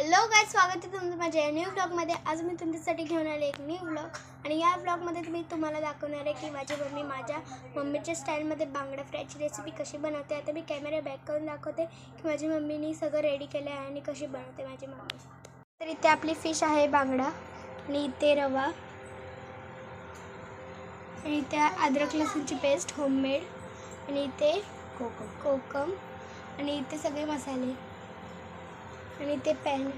Hello guys, स्वागत आहे तुमचं माझ्या न्यू ब्लॉगमध्ये। आज मी तुमच्यासाठी घेऊन आले एक न्यू ब्लॉग आणि या ब्लॉगमध्ये मी तुम्हाला दाखवणार आहे की माझी मम्मी माझ्या मम्मीच्या स्टाईलमध्ये बांगडा फ्रायची रेसिपी कशी बनवते। आता मी कॅमेरा बॅक करून दाखवते की माझी मम्मीने सगळं रेडी केलं आहे आणि कशी बनवते माझी मम्मी। तर इथे आपली फिश आहे बांगडा, आणि इथे रवा, आणि इथे अद्रक लसूणची पेस्ट होममेड, आणि इथे कोकम, आणि इथे सगळे मसाले, आणि ते पॅन।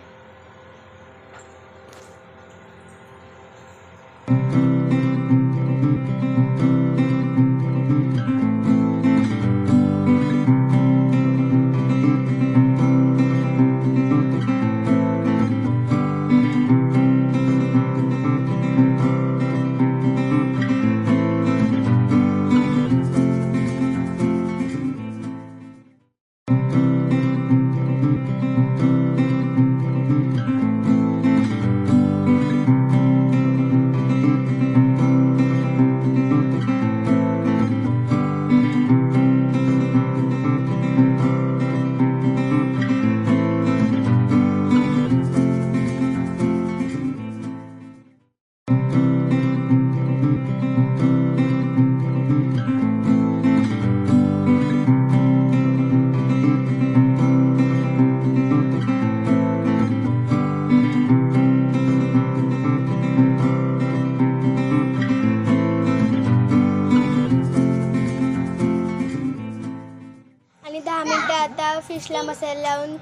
आणि 10 मिनिटं आता फिशला मसाला लावून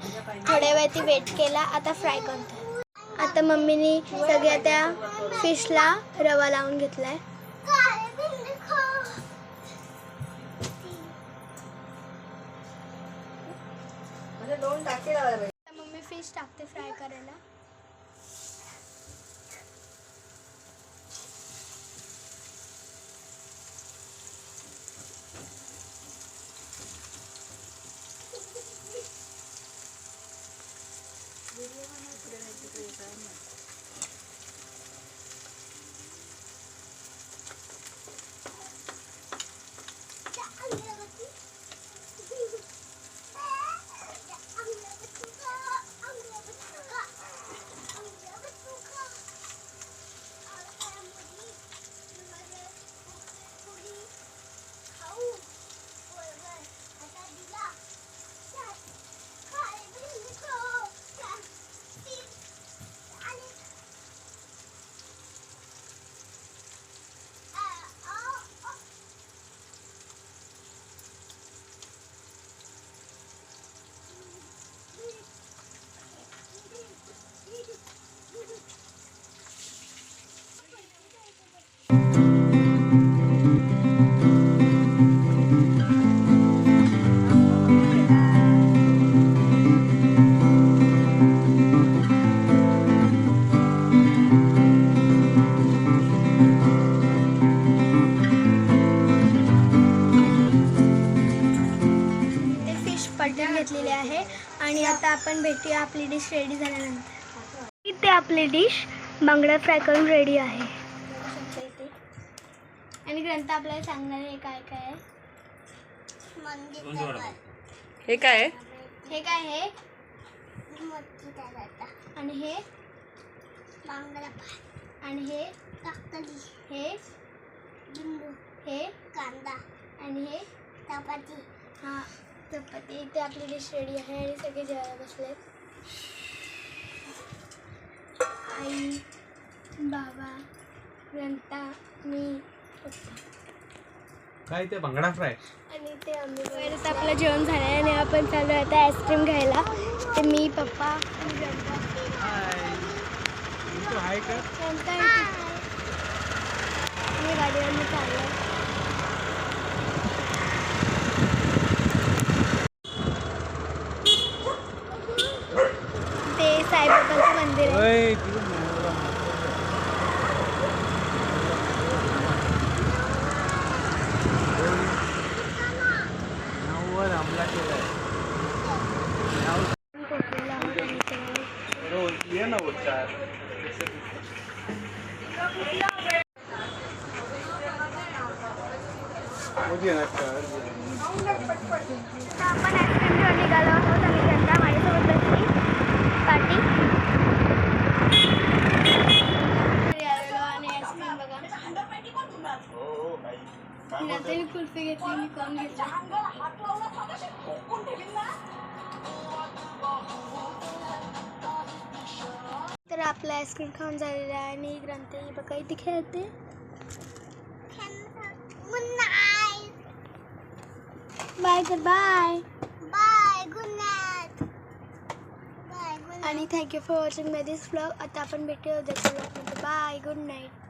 थोड्या वेळ ती वेट केला। आता फ्राय करतो। आता मम्मीने सगळ्या त्या फिशला रवा लावून घेतलाय। मम्मी फिश टाकते फ्राय करायला। पलटून घेतलेली आहे आणि आता आपण भेटूया आपली डिश रेडी झाल्यानंतर। इथे आपली डिश बांगडा फ्राय करून रेडी आहे। आणि ग्रंथ आपल्याला सांगणार आहे काय काय आहे। हे काय आहे? हे काय आहे? आणि हे बांगडा, आणि हे काकडी, हे लिंबू, हे कांदा, आणि हे चपाती। हा चपाती। इथे आपली डिश रेडी आहे आणि सगळे जेवायला बसलेत। आई, बाबा, ग्रंथा, मी, पप्पा। काय ते बांगडा फ्राय आणि ते आम्ही परत आपलं जेवण झालं आहे आणि आपण चालू आता आईस्क्रीम घ्यायला। ते मी, पप्पा आणि ग्रंथा। हाय का? मी गाडीवरून चाललो। ते साईबाबांचं मंदिर आहे। हमला केलाय ये ना वो चार मुझे ना कर आपण आईस्क्रीम घेऊन निघालो आहोत आणि जनता माझ्यासोबत बसली पार्टी। खाऊन घेतलं. तर आपला आईस्क्रीम खाऊन झालेला आहे आणि ग्रंथ ही बघा इथे खेळते. बाय तर बाय बाय गुड नाईट आणि thank you for watching my this vlog. आता आपण भेटूया उद्याच्या व्लॉगमध्ये. Bye good night.